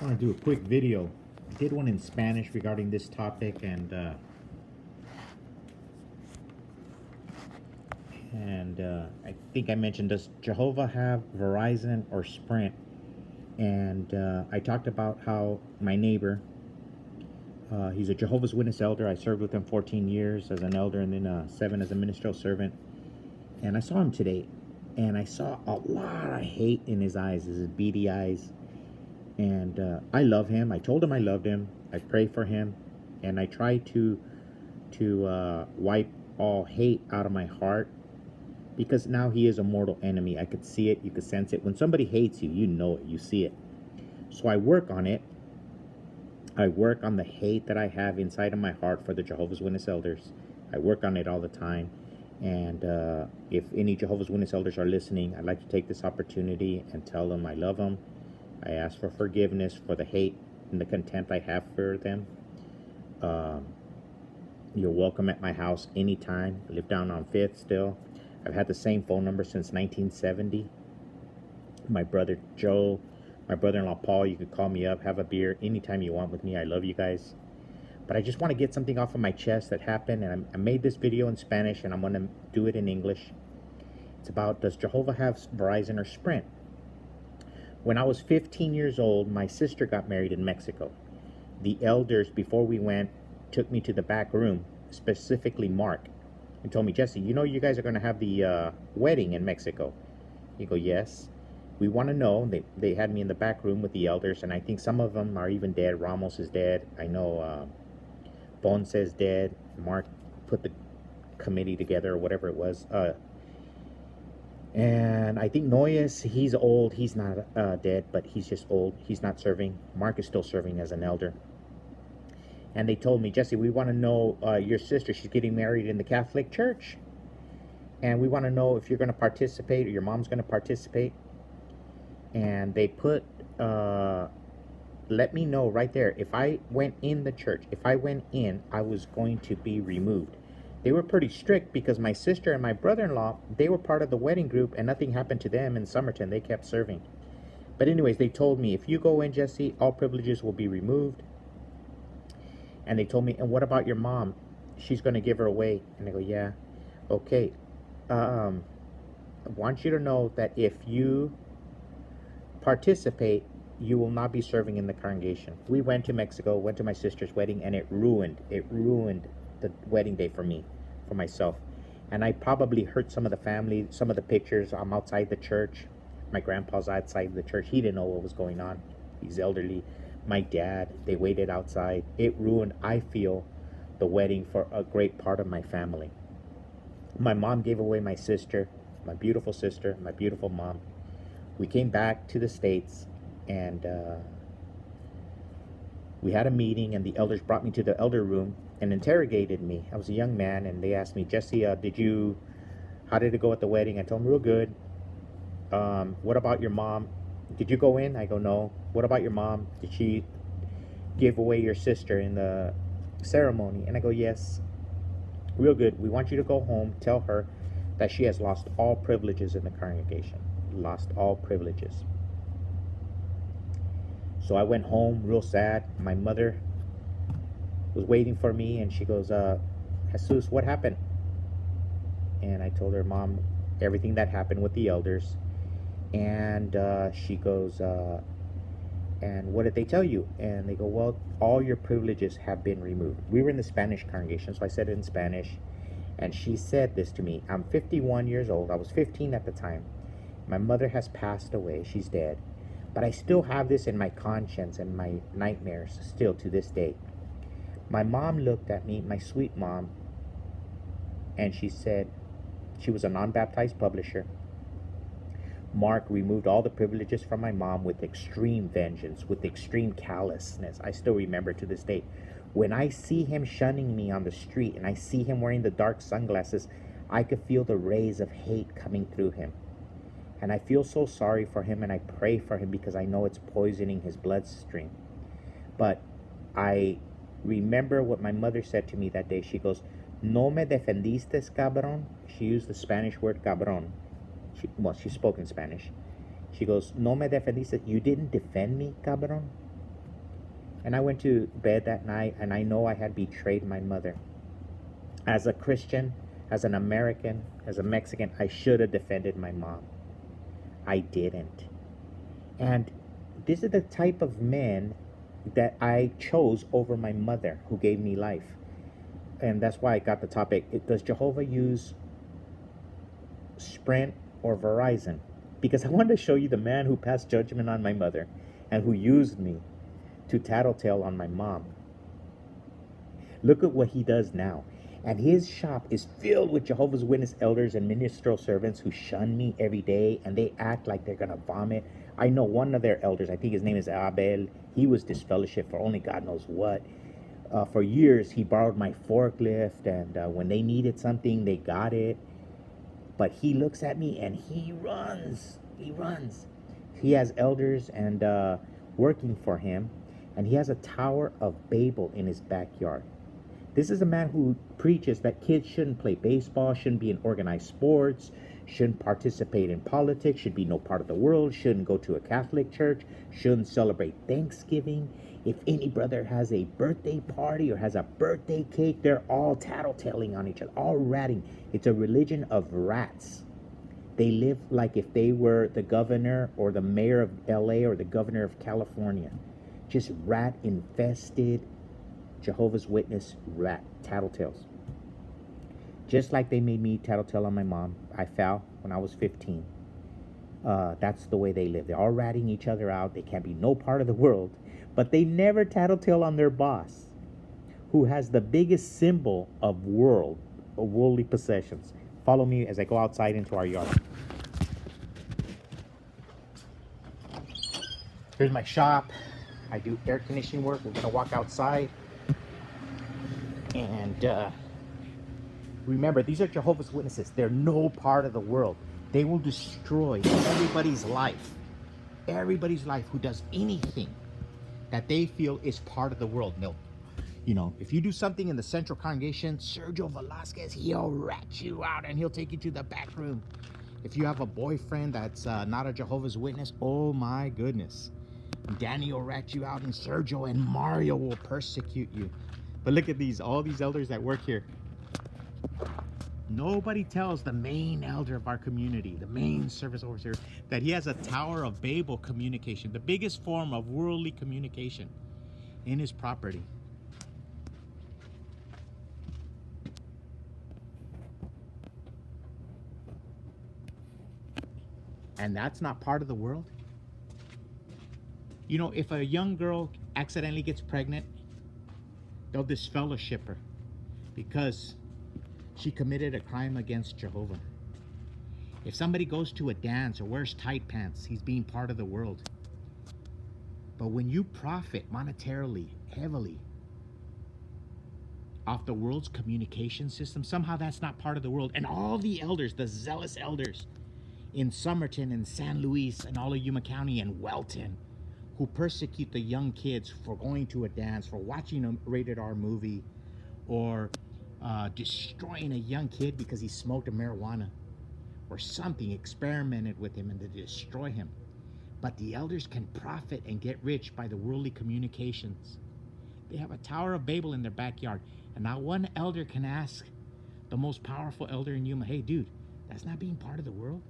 I want to do a quick video. I did one in Spanish regarding this topic, and I think I mentioned, does Jehovah have Verizon or Sprint? And I talked about how my neighbor, he's a Jehovah's Witness elder. I served with him 14 years as an elder, and then 7 as a ministerial servant. And I saw him today, and I saw a lot of hate in his eyes, his beady eyes. And I love him. I told him I loved him. I pray for him, and I try to wipe all hate out of my heart, because now he is a mortal enemy. I could see it. You could sense it. When somebody hates you, you know it. You see it. So I work on it. I work on the hate that I have inside of my heart for the Jehovah's Witness elders. I work on it all the time. And if any Jehovah's Witness elders are listening, I'd like to take this opportunity and tell them I love them. I ask for forgiveness for the hate and the contempt I have for them. You're welcome at my house anytime. I live down on 5th still. I've had the same phone number since 1970. My brother Joe, my brother-in-law Paul, you could call me up, have a beer anytime you want with me. I love you guys. But I just want to get something off of my chest that happened, and I made this video in Spanish, and I'm going to do it in English. It's about, does Jehovah have Verizon or Sprint? When I was 15 years old, my sister got married in Mexico. The elders, before we went, took me to the back room, specifically Mark, and told me, Jesse, you know you guys are going to have the wedding in Mexico. You go, yes. We want to know. They had me in the back room with the elders, and I think some of them are even dead. Ramos is dead. I know Ponce is dead. Mark put the committee together, or whatever it was. And I think Noyes, he's old. He's not dead, but he's just old. He's not serving. Mark is still serving as an elder. And they told me, Jesse, we want to know your sister. She's getting married in the Catholic Church. And we want to know if you're going to participate, or your mom's going to participate. And they put, let me know right there. If I went in the church, if I went in, I was going to be removed. They were pretty strict, because my sister and my brother-in-law, they were part of the wedding group, and nothing happened to them in Somerton. They kept serving. But anyways, they told me, if you go in, Jesse, all privileges will be removed. And they told me, and what about your mom? She's going to give her away. And I go, yeah. Okay. I want you to know that if you participate, you will not be serving in the congregation. We went to Mexico, went to my sister's wedding, and it ruined the wedding day for me, for myself. And I probably hurt some of the family, some of the pictures. I'm outside the church. My grandpa's outside the church. He didn't know what was going on. He's elderly. My dad, they waited outside. It ruined, I feel, the wedding for a great part of my family. My mom gave away my sister, my beautiful sister, my beautiful mom. We came back to the States, and we had a meeting, and the elders brought me to the elder room and interrogated me. I was a young man, and they asked me, Jesse, how did it go at the wedding? I told them real good. What about your mom? Did you go in? I go, no. What about your mom? Did she give away your sister in the ceremony? And I go, yes. Real good. We want you to go home, tell her that she has lost all privileges in the congregation. Lost all privileges. So I went home real sad. My mother was waiting for me, and she goes, Jesus, what happened? And I told her, Mom, everything that happened with the elders. And she goes, and what did they tell you? And they go, well, all your privileges have been removed. We were in the Spanish congregation, so I said it in Spanish. And she said this to me. I'm 51 years old. I was 15 at the time. My mother has passed away. She's dead. But I still have this in my conscience and my nightmares still to this day. My mom looked at me, my sweet mom, and she said, she was a non-baptized publisher. Mark removed all the privileges from my mom with extreme vengeance, with extreme callousness. I still remember to this day. When I see him shunning me on the street, and I see him wearing the dark sunglasses, I could feel the rays of hate coming through him. And I feel so sorry for him, and I pray for him, because I know it's poisoning his bloodstream. But I remember what my mother said to me that day. She goes, no me defendiste, Cabron. She used the Spanish word Cabron. She spoke in Spanish. She goes, no me defendiste. You didn't defend me, Cabron. And I went to bed that night and I know I had betrayed my mother. As a Christian, as an American, as a Mexican, I should have defended my mom. I didn't. And this is the type of men that I chose over my mother who gave me life. And that's why I got the topic. Does Jehovah use Sprint or Verizon? Because I wanted to show you the man who passed judgment on my mother and who used me to tattletale on my mom. Look at what he does now. And his shop is filled with Jehovah's Witness elders and ministerial servants who shun me every day, and they act like they're going to vomit. I know one of their elders, I think his name is Abel. He was disfellowshipped for only God knows what. For years, he borrowed my forklift, and when they needed something, they got it. But he looks at me and he runs. He runs. He has elders and working for him, and he has a Tower of Babel in his backyard. This is a man who preaches that kids shouldn't play baseball, shouldn't be in organized sports, shouldn't participate in politics, should be no part of the world, shouldn't go to a Catholic church, shouldn't celebrate Thanksgiving. If any brother has a birthday party or has a birthday cake, they're all tattletaling on each other, all ratting. It's a religion of rats. They live like if they were the governor or the mayor of LA or the governor of California. Just rat infested Jehovah's Witness rat tattletales. Just like they made me tattletale on my mom. I fell when I was 15. That's the way they live. They're all ratting each other out. They can't be no part of the world. But they never tattletale on their boss, who has the biggest symbol of worldly possessions. Follow me as I go outside into our yard. Here's my shop. I do air conditioning work. We're gonna walk outside. And remember, these are Jehovah's Witnesses. They're no part of the world. They will destroy everybody's life. Everybody's life who does anything that they feel is part of the world. No, you know, if you do something in the central congregation, Sergio Velasquez, he'll rat you out and he'll take you to the back room. If you have a boyfriend that's not a Jehovah's Witness, oh my goodness. Danny will rat you out, and Sergio and Mario will persecute you. But look at all these elders that work here. Nobody tells the main elder of our community, the main service overseer, that he has a Tower of Babel communication, the biggest form of worldly communication in his property. And that's not part of the world. You know, if a young girl accidentally gets pregnant, they'll disfellowship her because she committed a crime against Jehovah. If somebody goes to a dance or wears tight pants, he's being part of the world. But when you profit monetarily, heavily, off the world's communication system, somehow that's not part of the world. And all the elders, the zealous elders in Somerton and San Luis and all of Yuma County and Welton, who persecute the young kids for going to a dance, for watching a rated R movie, or destroying a young kid because he smoked a marijuana or something, experimented with him and to destroy him. But the elders can profit and get rich by the worldly communications. They have a Tower of Babel in their backyard. And now one elder can ask the most powerful elder in Yuma, hey dude, that's not being part of the world.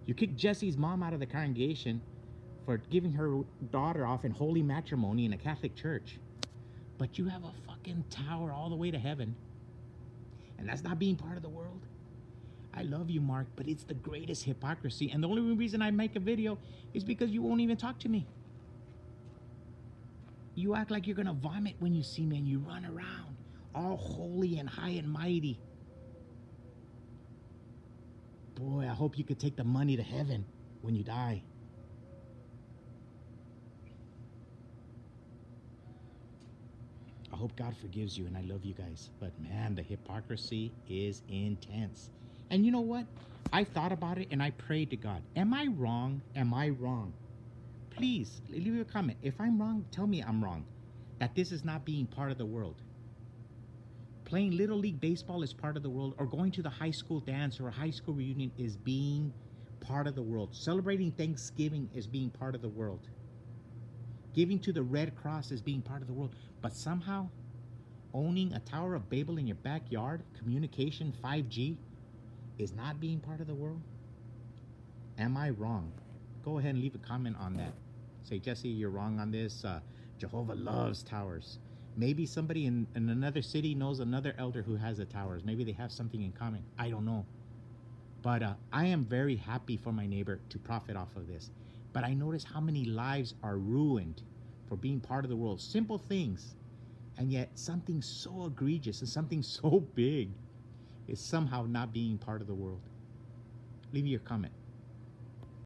You kicked Jesse's mom out of the congregation for giving her daughter off in holy matrimony in a Catholic church. But you have a fucking tower all the way to heaven. And that's not being part of the world. I love you, Mark, but it's the greatest hypocrisy. And the only reason I make a video is because you won't even talk to me. You act like you're gonna vomit when you see me, and you run around all holy and high and mighty. Boy, I hope you could take the money to heaven when you die. I hope God forgives you, and I love you guys. But man, the hypocrisy is intense. And you know what? I thought about it and I prayed to God. Am I wrong? Am I wrong? Please leave a comment. If I'm wrong, tell me I'm wrong. That this is not being part of the world. Playing Little League Baseball is part of the world, or going to the high school dance or a high school reunion is being part of the world. Celebrating Thanksgiving is being part of the world. Giving to the Red Cross as being part of the world. But somehow, owning a Tower of Babel in your backyard, communication 5G, is not being part of the world? Am I wrong? Go ahead and leave a comment on that. Say, Jesse, you're wrong on this. Jehovah loves towers. Maybe somebody in another city knows another elder who has the towers. Maybe they have something in common. I don't know. But I am very happy for my neighbor to profit off of this. But I notice how many lives are ruined for being part of the world. Simple things. And yet something so egregious and something so big is somehow not being part of the world. Leave me your comment.